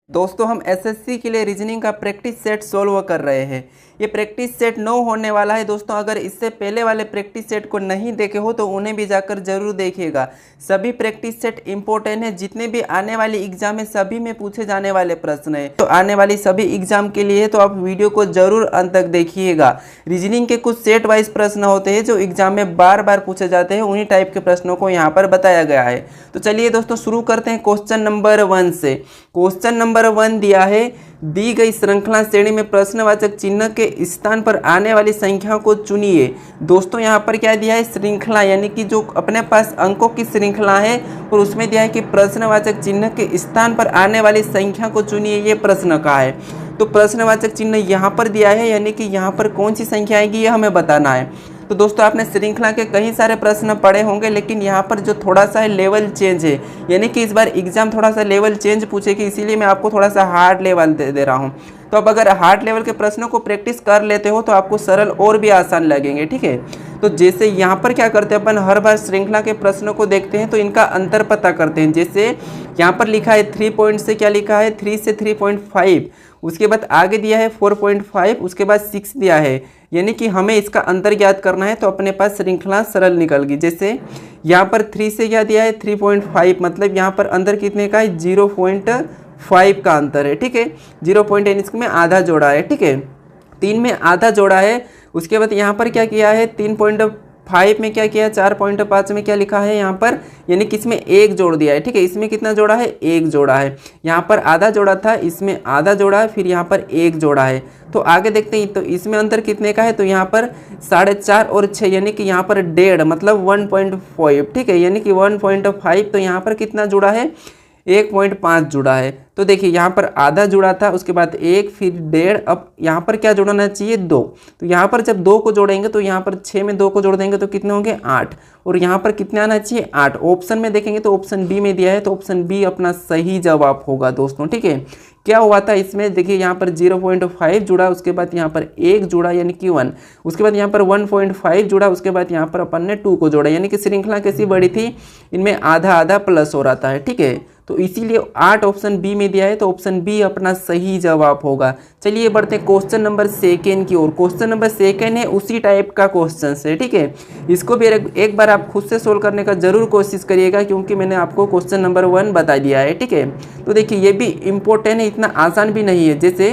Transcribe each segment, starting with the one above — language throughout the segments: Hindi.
दोस्तों हम एसएससी के लिए रीजनिंग का प्रैक्टिस सेट सोल्व कर रहे हैं। ये प्रैक्टिस सेट 9 होने वाला है दोस्तों। अगर इससे पहले वाले प्रैक्टिस सेट को नहीं देखे हो तो उन्हें भी जाकर जरूर देखिएगा। सभी प्रैक्टिस सेट इंपॉर्टेंट है, जितने भी आने वाली एग्जाम है सभी में पूछे जाने वाले प्रश्न है। तो आने वाली सभी एग्जाम के लिए तो आप वीडियो को जरूर अंत तक देखिएगा। रीजनिंग के कुछ सेट वाइज प्रश्न होते हैं जो एग्जाम में बार बार पूछे जाते हैं, उन्हीं टाइप के प्रश्नों को यहाँ पर बताया गया है। तो चलिए दोस्तों शुरू करते हैं क्वेश्चन नंबर 1 से। क्वेश्चन नंबर 1 दिया है, दी गई श्रृंखला श्रेणी में प्रश्नवाचक चिन्ह के स्थान पर आने वाली संख्या को चुनिए। दोस्तों यहाँ पर क्या दिया है, श्रृंखला यानी कि जो अपने पास अंकों की श्रृंखला है और उसमें दिया है कि प्रश्नवाचक चिन्ह के स्थान पर आने वाली संख्या को चुनिए। ये प्रश्न का है, तो प्रश्नवाचक चिन्ह यहाँ पर दिया है यानी कि यहाँ पर कौन सी संख्या आएगी ये हमें बताना है। तो दोस्तों आपने श्रृंखला के कई सारे प्रश्न पढ़े होंगे, लेकिन यहाँ पर जो थोड़ा सा है लेवल चेंज है, यानी कि इस बार एग्जाम थोड़ा सा लेवल चेंज पूछेगी, इसीलिए मैं आपको थोड़ा सा हार्ड लेवल दे रहा हूँ। तो अब अगर हार्ड लेवल के प्रश्नों को प्रैक्टिस कर लेते हो तो आपको सरल और भी आसान लगेंगे, ठीक है। तो जैसे यहाँ पर क्या करते हैं, अपन हर बार श्रृंखला के प्रश्नों को देखते हैं तो इनका अंतर पता करते हैं। जैसे यहाँ पर लिखा है 3 पॉइंट से क्या लिखा है, 3 से 3.5, उसके बाद आगे दिया है 4.5, उसके बाद 6 दिया है, यानी कि हमें इसका अंतर ज्ञात करना है। तो अपने पास श्रृंखला सरल निकल गई। जैसे यहाँ पर 3 से क्या दिया है 3.5, मतलब यहाँ पर अंतर कितने का है 0.5 का अंतर है, ठीक है। 0 में आधा जोड़ा है, ठीक है, 3 में आधा जोड़ा है। उसके बाद यहाँ पर क्या किया है 3.5 में क्या किया, 4.5 में क्या लिखा है यहाँ पर, यानी कि इसमें एक जोड़ दिया है, ठीक है। इसमें कितना जोड़ा है, एक जोड़ा है। यहाँ पर आधा जोड़ा था, इसमें आधा जोड़ा है, फिर यहाँ पर एक जोड़ा है। तो आगे देखते हैं, तो इसमें अंतर कितने का है, तो यहाँ पर 4.5 और 6, यानी कि यहाँ पर 1.5 मतलब 1.5, ठीक है, यानी कि 1.5। तो यहाँ पर कितना जुड़ा है, 1.5 जुड़ा है। तो देखिए यहाँ पर आधा जुड़ा था, उसके बाद 1, फिर 1.5, अब यहाँ पर क्या जोड़ना चाहिए 2। तो यहाँ पर जब 2 को जोड़ेंगे तो यहाँ पर 6 में 2 को जोड़ देंगे तो कितने होंगे 8, और यहाँ पर कितने आना चाहिए 8। ऑप्शन में देखेंगे तो ऑप्शन बी में दिया है, तो ऑप्शन बी अपना सही जवाब होगा दोस्तों, ठीक है। क्या हुआ था इसमें, देखिए यहाँ पर 0.5 जुड़ा, उसके बाद यहाँ पर 1 जुड़ा यानी कि 1, उसके बाद यहाँ पर 1.5 जुड़ा, उसके बाद यहाँ पर अपन ने 2 को जोड़ा, यानी कि श्रृंखला कैसी बड़ी थी, इनमें आधा आधा प्लस हो रहा था, ठीक है। तो इसीलिए 8 ऑप्शन बी में दिया है, तो ऑप्शन बी अपना सही जवाब होगा। चलिए बढ़ते हैं क्वेश्चन नंबर 2 की ओर। क्वेश्चन नंबर 2 है, उसी टाइप का क्वेश्चन है, ठीक है। इसको भी एक बार आप खुद से सोल्व करने का जरूर कोशिश करिएगा, क्योंकि मैंने आपको क्वेश्चन नंबर 1 बता दिया है, ठीक है। तो देखिए ये भी इम्पोर्टेंट है, इतना आसान भी नहीं है। जैसे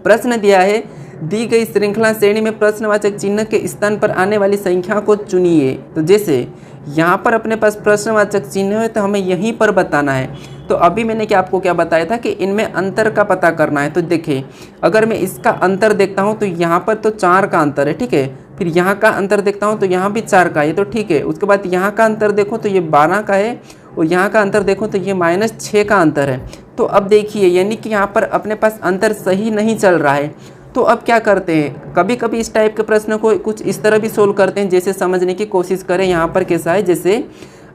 प्रश्न दिया है, दी गई श्रृंखला श्रेणी में प्रश्नवाचक चिन्ह के स्थान पर आने वाली संख्या को चुनिए। तो जैसे यहाँ पर अपने पास प्रश्नवाचक चिन्ह है तो हमें यहीं पर बताना है। तो अभी मैंने आपको क्या बताया था कि इनमें अंतर का पता करना है। तो देखिए अगर मैं इसका अंतर देखता हूँ तो यहाँ पर तो 4 का अंतर है, ठीक है। फिर यहाँ का अंतर देखता हूँ तो यहाँ भी 4 का है, तो ठीक है। उसके बाद यहाँ का अंतर देखो तो ये 12 का है, और यहाँ का अंतर देखो तो ये -6 का अंतर है। तो अब देखिए यानी कि यहाँ पर अपने पास अंतर सही नहीं चल रहा है। तो अब क्या करते हैं, कभी कभी इस टाइप के प्रश्नों को कुछ इस तरह भी सोल्व करते हैं, जैसे समझने की कोशिश करें। यहाँ पर कैसा है, जैसे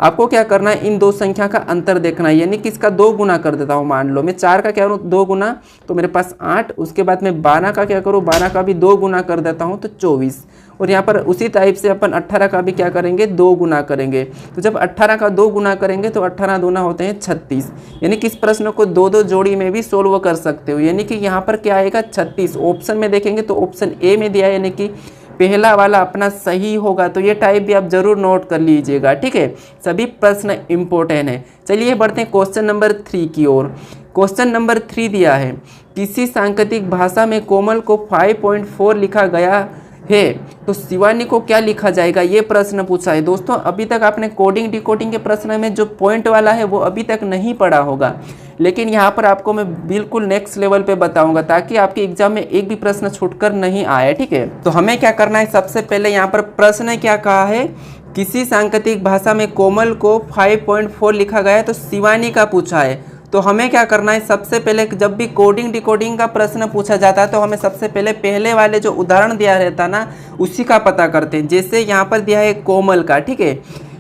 आपको क्या करना है, इन दो संख्या का अंतर देखना है, यानी कि इसका 2 गुना कर देता हूँ। मान लो मैं 4 का क्या करूँ 2 गुना, तो मेरे पास 8, उसके बाद मैं 12 का क्या करूँ, 12 का भी 2 गुना कर देता हूँ तो 24, और यहाँ पर उसी टाइप से अपन 18 का भी क्या करेंगे 2 गुना करेंगे। तो जब 18 का 2 गुना करेंगे तो 18 दूना होते हैं 36, यानी कि इस प्रश्न को 2-2 जोड़ी में भी सोल्व कर सकते हो। यानी कि यहाँ पर क्या आएगा 36। ऑप्शन में देखेंगे तो ऑप्शन ए में दिया है, यानी कि पहला वाला अपना सही होगा। तो ये टाइप भी आप जरूर नोट कर लीजिएगा, ठीक है। सभी प्रश्न इंपॉर्टेंट है। चलिए बढ़ते हैं क्वेश्चन नंबर 3 की ओर। क्वेश्चन नंबर 3 दिया है, किसी सांकेतिक भाषा में कोमल को 5.4 लिखा गया है, तो शिवानी को क्या लिखा जाएगा, ये प्रश्न पूछा है। दोस्तों अभी तक आपने कोडिंग डिकोडिंग के प्रश्न में जो पॉइंट वाला है वो अभी तक नहीं पढ़ा होगा, लेकिन यहाँ पर आपको मैं बिल्कुल नेक्स्ट लेवल पे बताऊंगा, ताकि आपके एग्जाम में एक भी प्रश्न छूटकर नहीं आए, ठीक है। तो हमें क्या करना है, सबसे पहले यहाँ पर प्रश्न क्या कहा है, किसी सांकेतिक भाषा में कोमल को 5.4 लिखा गया है, तो शिवानी का पूछा है। तो हमें क्या करना है, सबसे पहले जब भी कोडिंग डिकोडिंग का प्रश्न पूछा जाता है तो हमें सबसे पहले वाले जो उदाहरण दिया रहता ना उसी का पता करते हैं। जैसे यहाँ पर दिया है कोमल का, ठीक है,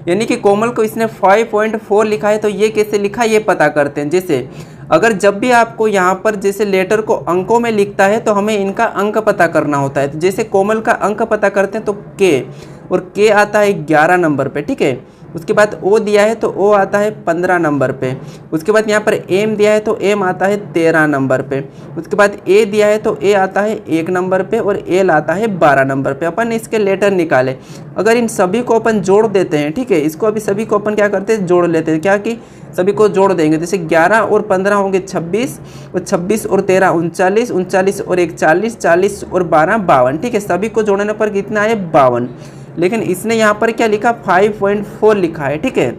यानी कि कोमल को इसने 5.4 लिखा है, तो ये कैसे लिखा ये पता करते हैं। जैसे अगर जब भी आपको यहाँ पर जैसे लेटर को अंकों में लिखता है तो हमें इनका अंक पता करना होता है। तो जैसे कोमल का अंक पता करते हैं तो के, और के आता है 11 नंबर पे, ठीक है। उसके बाद ओ दिया है तो ओ आता है 15 नंबर पे। उसके बाद यहाँ पर एम दिया है तो एम आता है 13 नंबर पे। उसके बाद ए दिया है तो ए आता है 1 नंबर पे और एल आता है 12 नंबर पे। अपन इसके लेटर निकाले, अगर इन सभी को अपन जोड़ देते हैं, ठीक है, इसको अभी सभी को अपन क्या करते हैं, जोड़ लेते हैं। क्या कि सभी को जोड़ देंगे, जैसे 11 और 15 होंगे 26 और 26 और 13 39, 39 और 1 40, 40 और 12 52, ठीक है। सभी को जोड़ने पर कितना है 52, लेकिन इसने यहाँ पर क्या लिखा 5.4 लिखा है, ठीक है।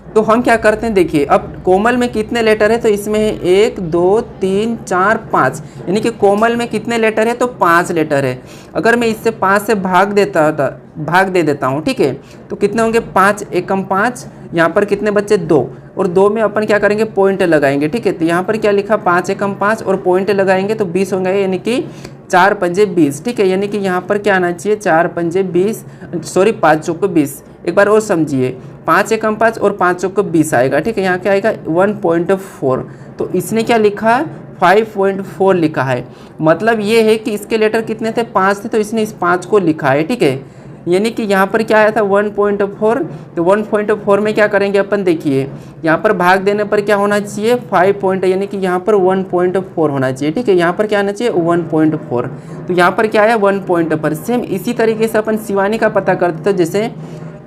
तो हम क्या करते हैं, देखिए अब कोमल में कितने लेटर है, तो इसमें है 1 2 3 4 5, यानी कि कोमल में कितने लेटर है, तो 5 लेटर है। अगर मैं इससे 5 से भाग दे देता हूँ, ठीक है, तो कितने होंगे 5 एकम 5, यहाँ पर कितने बच्चे 2, और 2 में अपन क्या करेंगे पॉइंट लगाएंगे, ठीक है। तो यहाँ पर क्या लिखा 5 एकम 5 और पॉइंट लगाएंगे तो 20 होंगे, यानी कि 4 पंजे 20, ठीक है। यानी कि यहाँ पर क्या आना चाहिए 4 पंजे 20, सॉरी 5 चौक 20। एक बार और समझिए, 5 एकम 5 और 5 चौक 20 आएगा, ठीक है। यहाँ क्या आएगा 1.4, तो इसने क्या लिखा 5.4 लिखा है। मतलब ये है कि इसके लेटर कितने थे 5 थे, तो इसने इस 5 को लिखा है, ठीक है। यानी कि यहाँ पर क्या आया था 1.4, तो 1.4 में क्या करेंगे अपन, देखिए यहाँ पर भाग देने पर क्या होना चाहिए 5 पॉइंट, यानी कि यहाँ पर 1.4 होना चाहिए, ठीक है। यहाँ पर क्या आना चाहिए 1.4, तो यहाँ पर क्या आया 1 पॉइंट पर। सेम इसी तरीके से अपन शिवानी का पता करते थे, जैसे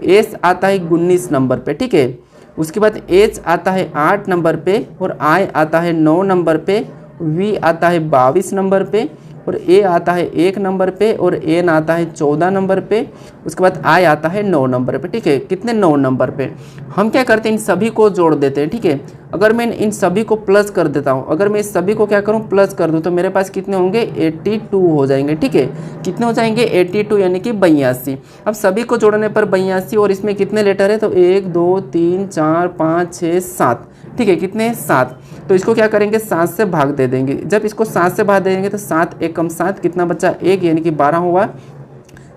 एस आता है 19 नंबर पे, ठीक है। उसके बाद एच आता है 8 नंबर पे और आई आता है 9 नंबर पे, वी आता है 22 नंबर पे और ए आता है 1 नंबर पे और एन आता है 14 नंबर पे। उसके बाद आई आता है 9 नंबर पे, ठीक है। कितने 9 नंबर पे। हम क्या करते हैं इन सभी को जोड़ देते हैं, ठीक है। अगर मैं इन सभी को प्लस कर देता हूँ, अगर मैं इस सभी को क्या करूँ प्लस कर दूँ, तो मेरे पास कितने होंगे 82 हो जाएंगे, ठीक है। कितने हो जाएंगे 82, यानी कि 82। अब सभी को जोड़ने पर 82 और इसमें कितने लेटर है, तो 1 2 3 4 5 6 7, ठीक है। कितने 7, तो इसको क्या करेंगे 7 से भाग दे देंगे। जब इसको 7 से भाग दे देंगे तो 7 एकम 7 कितना बचा 1, यानी कि 12 हुआ।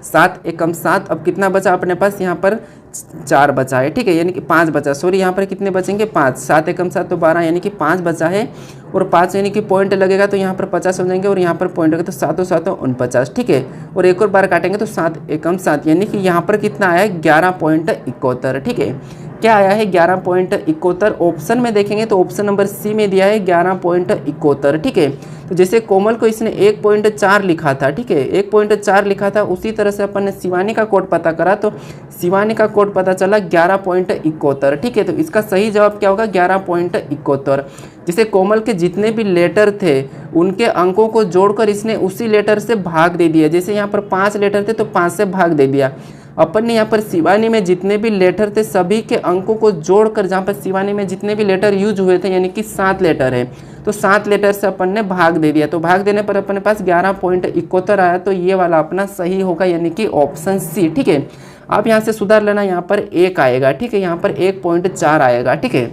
7 एकम 7, अब कितना बचा अपने पास यहाँ पर 4 बचा है, ठीक है। यानी कि 5 बचा, सॉरी यहाँ पर कितने बचेंगे 5, 7 एकम 7 तो 12, यानी कि 5 बचा है। और 5 यानी कि पॉइंट लगेगा तो यहाँ पर 50 हो जाएंगे और यहाँ पर पॉइंट लगेगा तो 7 7 49, ठीक है। और एक और बार काटेंगे तो 7 एकम 7, यानी कि यहाँ पर कितना आया 11.71, ठीक है। क्या आया है 11.71। ऑप्शन में देखेंगे तो ऑप्शन नंबर सी में दिया है 11.71, ठीक है। तो जैसे कोमल को इसने 1.4 लिखा था, ठीक है, 1.4 लिखा था, उसी तरह से अपन ने शिवानी का कोड पता करा तो शिवानी का कोड पता चला 11.71, ठीक है। तो इसका सही जवाब क्या होगा 11.71। जैसे कोमल के जितने भी लेटर थे उनके अंकों को जोड़कर इसने उसी लेटर से भाग दे दिया। जैसे यहाँ पर 5 लेटर थे तो 5 से भाग दे दिया। अपन ने यहाँ पर शिवानी में जितने भी लेटर थे सभी के अंकों को जोड़कर, जहाँ पर शिवानी में जितने भी लेटर यूज हुए थे यानी कि 7 लेटर है, तो 7 लेटर से अपन ने भाग दे दिया। तो भाग देने पर अपने पास 11.71 आया, तो ये वाला अपना सही होगा, यानी कि ऑप्शन सी, ठीक है। आप यहाँ से सुधार लेना, यहाँ पर 1 आएगा, ठीक है, यहाँ पर 1.4 आएगा, ठीक है।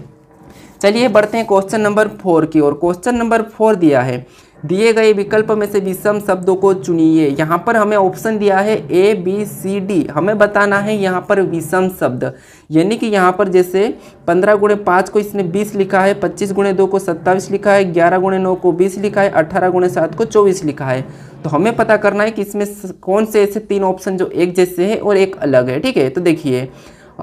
चलिए बढ़ते हैं क्वेश्चन नंबर 4 की ओर। क्वेश्चन नंबर 4 दिया है, दिए गए विकल्प में से विषम शब्दों को चुनिए। यहाँ पर हमें ऑप्शन दिया है ए बी सी डी, हमें बताना है यहाँ पर विषम शब्द। यानी कि यहाँ पर जैसे 15 गुणे 5 को इसने 20 लिखा है, 25 गुणे 2 को 27 लिखा है, 11 गुणे 9 को 20 लिखा है, 18 गुणे 7 को 24 लिखा है। तो हमें पता करना है कि इसमें कौन से ऐसे 3 ऑप्शन जो एक जैसे है और एक अलग है, ठीक है। तो देखिए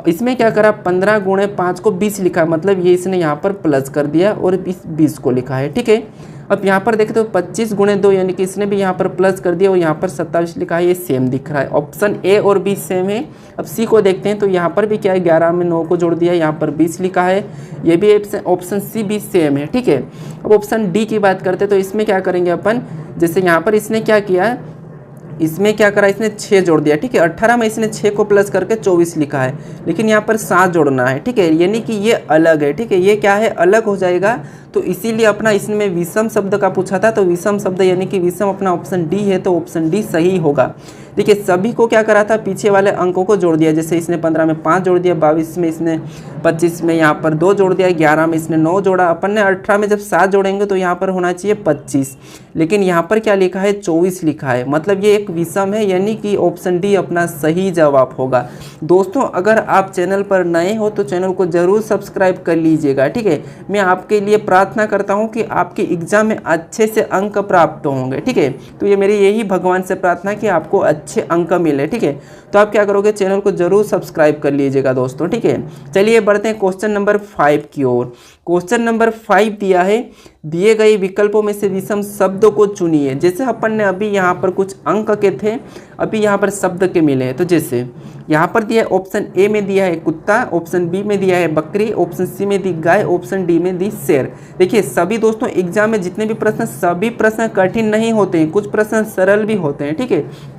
इसमें क्या करा 15 गुणे 5 को 20 लिखा है, मतलब ये इसने यहाँ पर प्लस कर दिया और 20 को लिखा है, ठीक है। अब यहाँ पर देखें तो 25 गुणे 2 यानी कि इसने भी यहाँ पर प्लस कर दिया और यहाँ पर 27 लिखा है, ये सेम दिख रहा है। ऑप्शन ए और बी सेम है। अब सी को देखते हैं तो यहाँ पर भी क्या है 11 में 9 को जोड़ दिया, यहाँ पर 20 लिखा है, ये भी ऑप्शन सी भी सेम है, ठीक है। अब ऑप्शन डी की बात करते हैं तो इसमें क्या करेंगे अपन, जैसे यहाँ पर इसने क्या किया, इसमें क्या करा इसने 6 जोड़ दिया, ठीक है। 18 में इसने 6 को प्लस करके 24 लिखा है, लेकिन यहाँ पर 7 जोड़ना है, ठीक है। यानी कि ये अलग है, ठीक है, ये क्या है अलग हो जाएगा। तो इसीलिए अपना इसमें विषम शब्द का पूछा था, तो विषम शब्द यानी कि विषम अपना ऑप्शन डी है, तो ऑप्शन डी सही होगा। देखिए सभी को क्या करा था पीछे वाले अंकों को जोड़ दिया। जैसे इसने 15 में 5 जोड़ दिया, 22 में इसने 25 में यहाँ पर 2 जोड़ दिया, 11 में इसने 9 जोड़ा। अपन ने 18 में जब 7 जोड़ेंगे तो यहाँ पर होना चाहिए 25, लेकिन यहाँ पर क्या लिखा है 24 लिखा है, मतलब ये एक विषम है, यानी कि ऑप्शन डी अपना सही जवाब होगा। दोस्तों अगर आप चैनल पर नए हो तो चैनल को जरूर सब्सक्राइब कर लीजिएगा, ठीक है। मैं आपके लिए प्रार्थना करता हूँ कि आपके एग्जाम में अच्छे से अंक प्राप्त होंगे, ठीक है। तो ये मेरी यही भगवान से प्रार्थना कि आपको अच्छे अंक मिले, ठीक है। तो आप क्या करोगे, चैनल को जरूर सब्सक्राइब कर लीजिएगा दोस्तों, ठीक है। चलिए बढ़ते हैं क्वेश्चन नंबर 5 की ओर। क्वेश्चन नंबर 5 दिया है, दिए गए विकल्पों में से विषम शब्दों को चुनिए। जैसे अपन ने अभी यहाँ पर कुछ अंक के थे, अभी यहाँ पर शब्द के मिले हैं। तो जैसे यहाँ पर दिया है, ऑप्शन ए में दिया है कुत्ता, ऑप्शन बी में दिया है बकरी, ऑप्शन सी में दी गाय, ऑप्शन डी में दी शेर। देखिए सभी दोस्तों एग्जाम में जितने भी प्रश्न, सभी प्रश्न कठिन नहीं होते हैं, कुछ प्रश्न सरल भी होते हैं, ठीक है।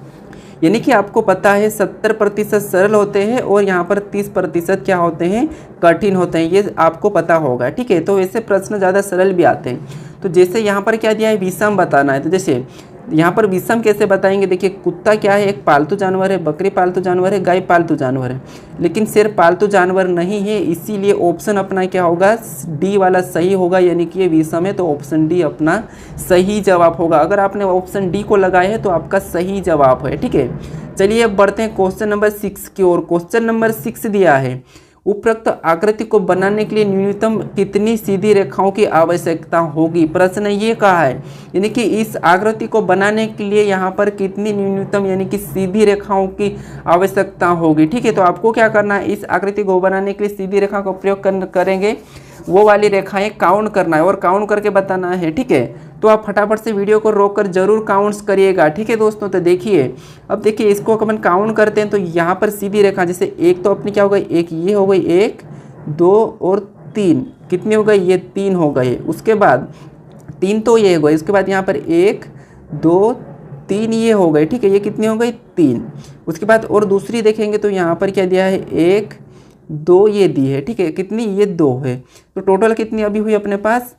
यानी कि आपको पता है 70% सरल होते हैं और यहाँ पर 30% क्या होते हैं, कठिन होते हैं, ये आपको पता होगा, ठीक है। तो ऐसे प्रश्न ज़्यादा सरल भी आते हैं। तो जैसे यहाँ पर क्या दिया है, विषम बताना है। तो जैसे यहाँ पर विषम कैसे बताएंगे, देखिए कुत्ता क्या है, एक पालतू जानवर है, बकरी पालतू जानवर है, गाय पालतू जानवर है, लेकिन शेर पालतू जानवर नहीं है, इसीलिए ऑप्शन अपना क्या होगा, डी वाला सही होगा, यानी कि ये विषम है, तो ऑप्शन डी अपना सही जवाब होगा। अगर आपने ऑप्शन डी को लगाया है तो आपका सही जवाब है, ठीक है। चलिए अब बढ़ते हैं क्वेश्चन नंबर 6 की ओर। क्वेश्चन नंबर 6 दिया है, उपरोक्त आकृति को बनाने के लिए न्यूनतम कितनी सीधी रेखाओं की आवश्यकता होगी। प्रश्न ये कहा है, यानी कि इस आकृति को बनाने के लिए यहाँ पर कितनी न्यूनतम यानी कि सीधी रेखाओं की आवश्यकता होगी, ठीक है। तो आपको क्या करना है, इस आकृति को बनाने के लिए सीधी रेखा का प्रयोग करेंगे, वो वाली रेखाएं काउंट करना है और काउंट करके बताना है, ठीक है। तो आप फटाफट से वीडियो को रोककर जरूर काउंट्स करिएगा, ठीक है दोस्तों। तो देखिए अब देखिए इसको अपन काउंट करते हैं, तो यहाँ पर सीधी रेखा जैसे एक तो अपनी क्या हो गई, एक ये हो गई, 1 2 और 3, कितनी हो गई, ये 3 हो गए। उसके बाद 3 तो ये हो गई, उसके बाद यहाँ पर 1 2 3 ये हो गए, ठीक है, ये कितनी हो गई, 3। उसके बाद और दूसरी देखेंगे तो यहाँ पर क्या दिया है, 1 2 ये दी है, ठीक है, कितनी, ये 2 है। तो टोटल कितनी अभी हुई अपने पास,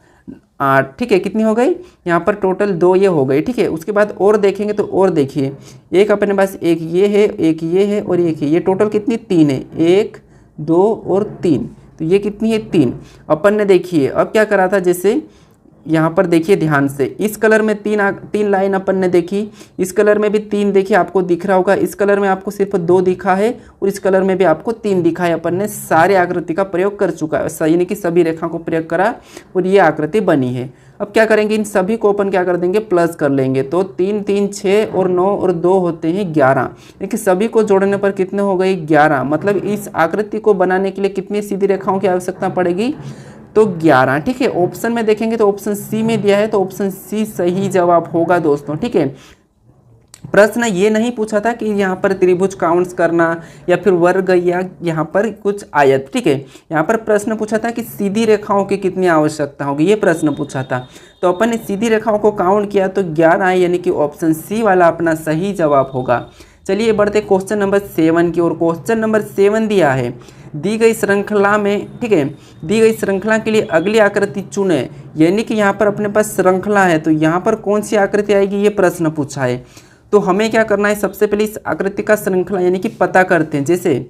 8, ठीक है, कितनी हो गई, यहाँ पर टोटल 2 ये हो गई, ठीक है। उसके बाद और देखेंगे तो और देखिए, एक अपने पास एक ये है, एक ये है और एक ये टोटल कितनी, 3 है, 1 2 और 3, तो ये कितनी है, 3। अपन ने देखिए अब क्या करा था, जैसे यहाँ पर देखिए ध्यान से, इस कलर में 3 लाइन अपन ने देखी, इस कलर में भी 3 देखिए आपको दिख रहा होगा, इस कलर में आपको सिर्फ 2 दिखा है और इस कलर में भी आपको 3 दिखा है। अपन ने सारे आकृति का प्रयोग कर चुका है, यानी कि सभी रेखाओं को प्रयोग करा और ये आकृति बनी है। अब क्या करेंगे, इन सभी को अपन क्या कर देंगे, प्लस कर लेंगे। तो 3 3 6 और 9 और 2 होते हैं 11, लेकिन सभी को जोड़ने पर कितने हो गए, 11। मतलब इस आकृति को बनाने के लिए कितनी सीधी रेखाओं की आवश्यकता पड़ेगी, तो 11, ठीक है। ऑप्शन में देखेंगे तो ऑप्शन सी में दिया है, तो ऑप्शन सी सही जवाब होगा दोस्तों, ठीक है। प्रश्न ये नहीं पूछा था कि यहाँ पर त्रिभुज काउंट्स करना या फिर वर्ग या यहाँ पर कुछ आयत, ठीक है। यहाँ पर प्रश्न पूछा था कि सीधी रेखाओं की कितनी आवश्यकता होगी, ये प्रश्न पूछा था। तो अपन ने सीधी रेखाओं को काउंट किया तो 11 आए, यानी कि ऑप्शन सी वाला अपना सही जवाब होगा। चलिए बढ़ते क्वेश्चन नंबर 7 की ओर। क्वेश्चन नंबर 7 दिया है, दी गई श्रृंखला में, ठीक है, दी गई श्रृंखला के लिए अगली आकृति चुने। यानी कि यहाँ पर अपने पास श्रृंखला है, तो यहाँ पर कौन सी आकृति आएगी, ये प्रश्न पूछा है। तो हमें क्या करना है, सबसे पहले इस आकृति का श्रृंखला यानी कि पता करते हैं। जैसे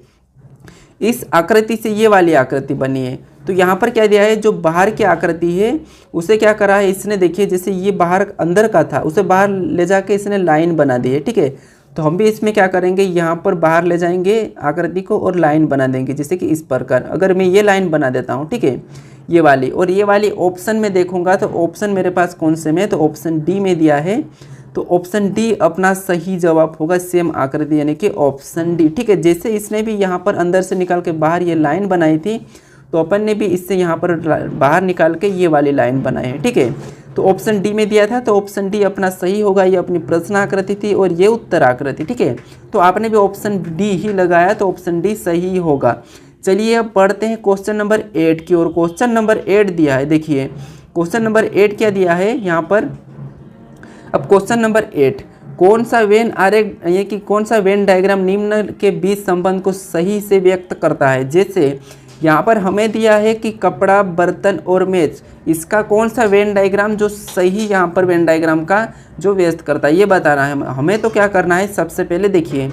इस आकृति से ये वाली आकृति बनी है, तो यहाँ पर क्या दिया है, जो बाहर की आकृति है उसे क्या करा है इसने, देखिए जैसे ये बाहर अंदर का था उसे बाहर ले जाके इसने लाइन बना दी है, ठीक है। तो हम भी इसमें क्या करेंगे, यहाँ पर बाहर ले जाएंगे आकृति को और लाइन बना देंगे, जैसे कि इस प्रकार। अगर मैं ये लाइन बना देता हूँ, ठीक है, ये वाली, और ये वाली ऑप्शन में देखूंगा तो ऑप्शन मेरे पास कौन से में, तो ऑप्शन डी में दिया है, तो ऑप्शन डी अपना सही जवाब होगा, सेम आकृति यानी कि ऑप्शन डी, ठीक है। जैसे इसने भी यहाँ पर अंदर से निकाल के बाहर ये लाइन बनाई थी, तो अपन ने भी इससे यहाँ पर बाहर निकाल के ये वाली लाइन बनाई है, ठीक है। तो ऑप्शन डी में दिया था, तो ऑप्शन डी अपना सही होगा, ये अपनी प्रश्न आकृति थी और ये उत्तर आकृति, ठीक है। तो आपने भी ऑप्शन डी ही लगाया, तो ऑप्शन डी सही होगा। चलिए अब पढ़ते हैं क्वेश्चन नंबर 8 की ओर। क्वेश्चन नंबर 8 दिया है, देखिए क्वेश्चन नंबर 8 क्या दिया है यहाँ पर। अब क्वेश्चन नंबर 8, कौन सा वेन आरेख यानी कि कौन सा वेन डायग्राम निम्न के बीच संबंध को सही से व्यक्त करता है। जैसे यहाँ पर हमें दिया है कि कपड़ा, बर्तन और मेज, इसका कौन सा वेन डायग्राम जो सही यहाँ पर वेन डायग्राम का जो व्यक्त करता है ये बताना है हमें। तो क्या करना है, सबसे पहले देखिए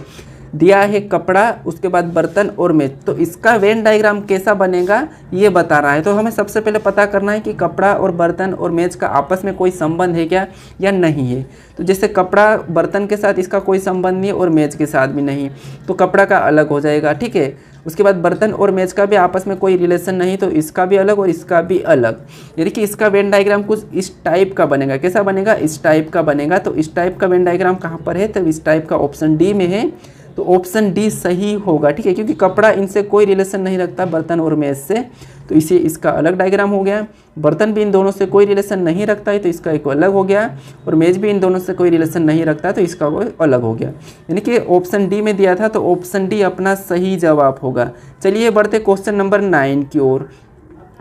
दिया है कपड़ा, उसके बाद बर्तन और मेज, तो इसका वेन डायग्राम कैसा बनेगा ये बता रहा है। तो हमें सबसे पहले पता करना है कि कपड़ा और बर्तन और मेज का आपस में कोई संबंध है क्या या नहीं है। तो जैसे कपड़ा बर्तन के साथ इसका कोई संबंध नहीं और मेज के साथ भी नहीं, तो कपड़ा का अलग हो जाएगा, ठीक है। उसके बाद बर्तन और मेज का भी आपस में कोई रिलेशन नहीं, तो इसका भी अलग और इसका भी अलग, यानी कि इसका वेन डायग्राम कुछ इस टाइप का बनेगा। कैसा बनेगा? इस टाइप का बनेगा। तो इस टाइप का वेन डायग्राम कहाँ पर है? तो इस टाइप का ऑप्शन डी में है, तो ऑप्शन डी सही होगा। ठीक है, क्योंकि कपड़ा इनसे कोई रिलेशन नहीं रखता बर्तन और मेज से, तो इसे इसका अलग डायग्राम हो गया। बर्तन भी इन दोनों से कोई रिलेशन नहीं रखता है, तो इसका एक अलग हो गया, और मेज भी इन दोनों से कोई रिलेशन नहीं रखता, तो इसका वो अलग हो गया। यानी कि ऑप्शन डी में दिया था, तो ऑप्शन डी अपना सही जवाब होगा। चलिए बढ़ते क्वेश्चन नंबर 9 की ओर।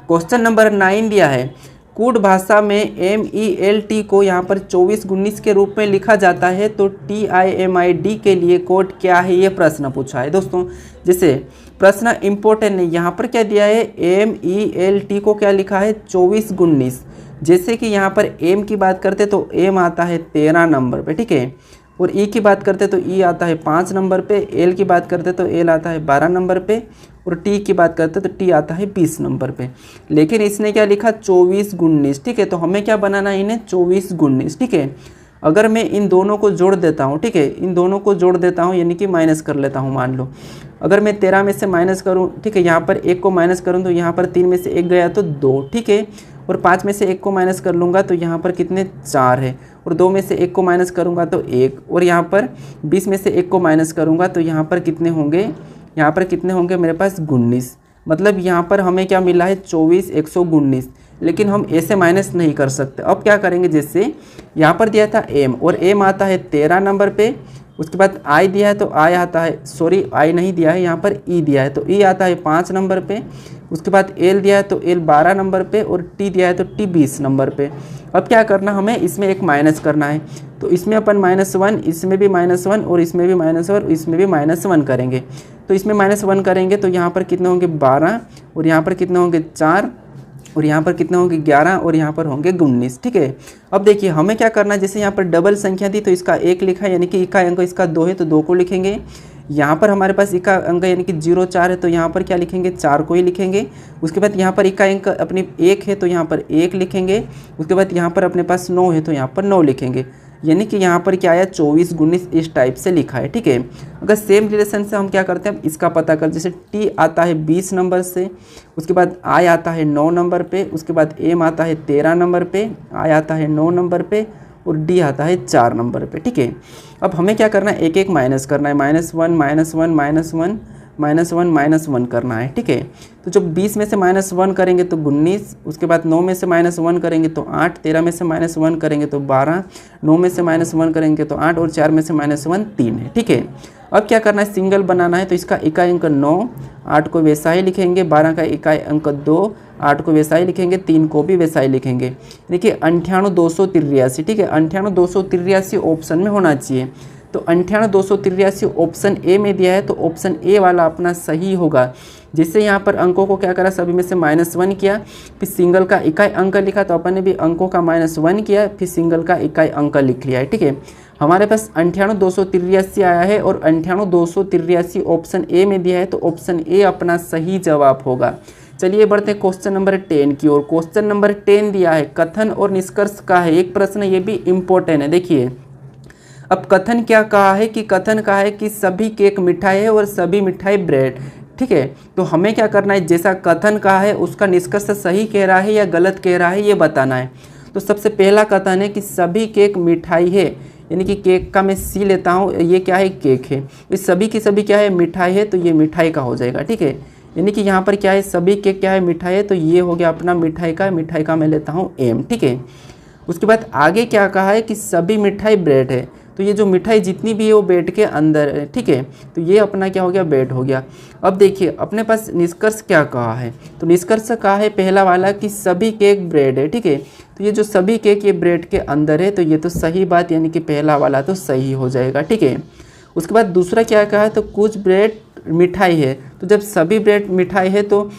क्वेश्चन नंबर 9 दिया है, कूट भाषा में MELT को यहाँ पर 24x19 के रूप में लिखा जाता है, तो TIMID के लिए कोड क्या है? ये प्रश्न पूछा है दोस्तों। जैसे प्रश्न इंपॉर्टेंट है, यहाँ पर क्या दिया है? MELT को क्या लिखा है? 24x19। जैसे कि यहाँ पर M की बात करते तो M आता है 13 नंबर पे, ठीक है, और E की बात करते तो E आता है 5 नंबर पे, L की बात करते तो L आता है 12 नंबर पे, और T की बात करते तो T आता है 20 नंबर पे। लेकिन इसने क्या लिखा? 24x19। ठीक है, तो हमें क्या बनाना है? इन्हें 24x19। ठीक है, अगर मैं इन दोनों को जोड़ देता हूँ, ठीक है, इन दोनों को जोड़ देता हूँ, यानी कि माइनस कर लेता हूँ। मान लो अगर मैं 13 में से माइनस करूँ, ठीक है, यहाँ पर 1 को माइनस करूँ तो यहाँ पर 3 में से 1 गया तो 2, ठीक है, और 5 में से 1 को माइनस कर लूँगा तो यहाँ पर कितने? 4 है, और 2 में से 1 को माइनस करूँगा तो 1, और यहाँ पर 20 में से 1 को माइनस करूँगा तो यहाँ पर कितने होंगे? यहाँ पर कितने होंगे मेरे पास? 19। मतलब यहाँ पर हमें क्या मिला है? 24 119। लेकिन हम ऐसे माइनस नहीं कर सकते। अब क्या करेंगे? जैसे यहाँ पर दिया था M, और M आता है 13 नंबर पे, उसके बाद I दिया है तो I आता है, सॉरी I नहीं दिया है, यहाँ पर E दिया है तो E आता है 5 नंबर पे, उसके बाद L दिया है तो L 12 नंबर पे, और T दिया है तो T 20 नंबर पे। अब क्या करना हमें? इसमें एक माइनस करना है, तो इसमें अपन -1, इसमें भी -1, और इसमें भी -1, और इसमें भी -1 करेंगे। तो इसमें -1 करेंगे तो यहाँ पर कितने होंगे? 12, और यहाँ पर कितने होंगे? 4, और यहाँ पर कितने होंगे? 11, और यहाँ पर होंगे 19। ठीक है, अब देखिए हमें क्या करना है? जैसे यहाँ पर डबल संख्या थी तो इसका 1 लिखा है, यानी कि इकाई अंक इसका 2 है तो 2 को लिखेंगे। यहाँ पर हमारे पास इकाई अंक यानी कि 0 4 है तो यहाँ पर क्या लिखेंगे? 4 को ही लिखेंगे। उसके बाद यहाँ पर इकाई अंक अपनी 1 है तो यहाँ पर 1 लिखेंगे। उसके बाद यहाँ पर अपने पास 9 है तो यहाँ पर 9 लिखेंगे। यानी कि यहाँ पर क्या आया? 24x19 इस टाइप से लिखा है। ठीक है, अगर सेम रिलेशन से हम क्या करते हैं? इसका पता कर, जैसे T आता है 20 नंबर से, उसके बाद I आता है 9 नंबर पे, उसके बाद M आता है 13 नंबर पे, I आता है 9 नंबर पे, और D आता है 4 नंबर पे। ठीक है, अब हमें क्या करना है? एक एक माइनस करना है, -1 -1 -1 -1 करना है। ठीक है, तो जब 20 में से -1 करेंगे तो 19, उसके बाद 9 में से -1 करेंगे तो 8, 13 में से -1 करेंगे तो 12, 9 में से -1 करेंगे तो 8, और 4 में से -1 3 है। ठीक है, अब क्या करना है? सिंगल बनाना है, तो इसका इकाई अंक 9, 8 को वैसा ही लिखेंगे, 12 का इकाई अंक 2, 8 को वैसा ही लिखेंगे, 3 को भी वैसा ही लिखेंगे। देखिए 98,283। ठीक है, 98,283 ऑप्शन में होना चाहिए, तो 98,283 ऑप्शन ए में दिया है, तो ऑप्शन ए वाला अपना सही होगा। जिससे यहाँ पर अंकों को क्या करा? सभी में से -1 किया, फिर सिंगल का इकाई अंक लिखा, तो अपन ने भी अंकों का -1 किया, फिर सिंगल का इकाई अंक लिख लिया है। ठीक है, हमारे पास 98,283 आया है, और 98,283 ऑप्शन ए में दिया है, तो ऑप्शन ए अपना सही जवाब होगा। चलिए बढ़ते हैं क्वेश्चन नंबर 10 की ओर। क्वेश्चन नंबर 10 दिया है, कथन और निष्कर्ष का है एक प्रश्न, ये भी इम्पोर्टेंट है। देखिए अब कथन क्या कहा है? कि कथन कहा है कि सभी केक मिठाई है और सभी मिठाई ब्रेड। ठीक है, तो हमें क्या करना है? जैसा कथन कहा है उसका निष्कर्ष सही कह रहा है या गलत कह रहा है ये बताना है। तो सबसे पहला कथन है कि सभी केक मिठाई है, यानी कि केक का मैं सी लेता हूँ, ये क्या है? केक है। इस सभी की सभी क्या है? मिठाई है, तो ये मिठाई का हो जाएगा। ठीक है, यानी कि यहाँ पर क्या है? सभी केक क्या है? मिठाई है, तो ये हो गया अपना मिठाई का मैं लेता हूँ एम। ठीक है, उसके बाद आगे क्या कहा है? कि सभी मिठाई ब्रेड है, तो ये जो मिठाई जितनी भी है वो बेड के अंदर है। ठीक है, तो ये अपना क्या हो गया? बेड हो गया। अब देखिए अपने पास निष्कर्ष क्या कहा है? तो निष्कर्ष कहा है पहला वाला कि सभी केक ब्रेड है। ठीक है, तो ये जो सभी केक ये ब्रेड के अंदर है, तो ये तो सही बात, यानी कि पहला वाला तो सही हो जाएगा। ठीक है, उसके बाद दूसरा क्या कहा है? तो कुछ ब्रेड मिठाई है, तो जब सभी ब्रेड मिठाई है तो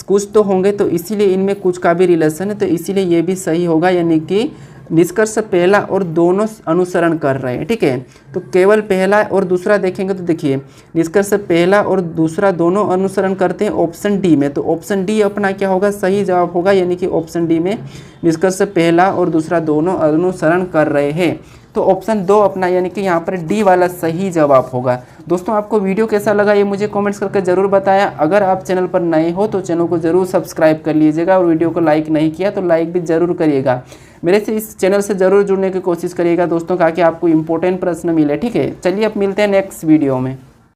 कुछ तो होंगे, तो इसीलिए इनमें कुछ का भी रिलेशन है, तो इसीलिए ये भी सही होगा, यानी कि निष्कर्ष पहला और दोनों अनुसरण कर रहे हैं। ठीक है, तो केवल पहला और दूसरा देखेंगे तो देखिए निष्कर्ष पहला और दूसरा दोनों अनुसरण करते हैं ऑप्शन डी में, तो ऑप्शन डी अपना क्या होगा? सही जवाब होगा, यानी कि ऑप्शन डी में निष्कर्ष पहला और दूसरा दोनों अनुसरण कर रहे हैं। तो ऑप्शन 2 अपना यानी कि यहाँ पर डी वाला सही जवाब होगा। दोस्तों आपको वीडियो कैसा लगा ये मुझे कमेंट्स करके ज़रूर बताया। अगर आप चैनल पर नए हो तो चैनल को ज़रूर सब्सक्राइब कर लीजिएगा और वीडियो को लाइक नहीं किया तो लाइक भी ज़रूर करिएगा। मेरे से इस चैनल से ज़रूर जुड़ने की कोशिश करिएगा दोस्तों, ताकि आपको इंपॉर्टेंट प्रश्न मिले। ठीक है, चलिए अब मिलते हैं नेक्स्ट वीडियो में।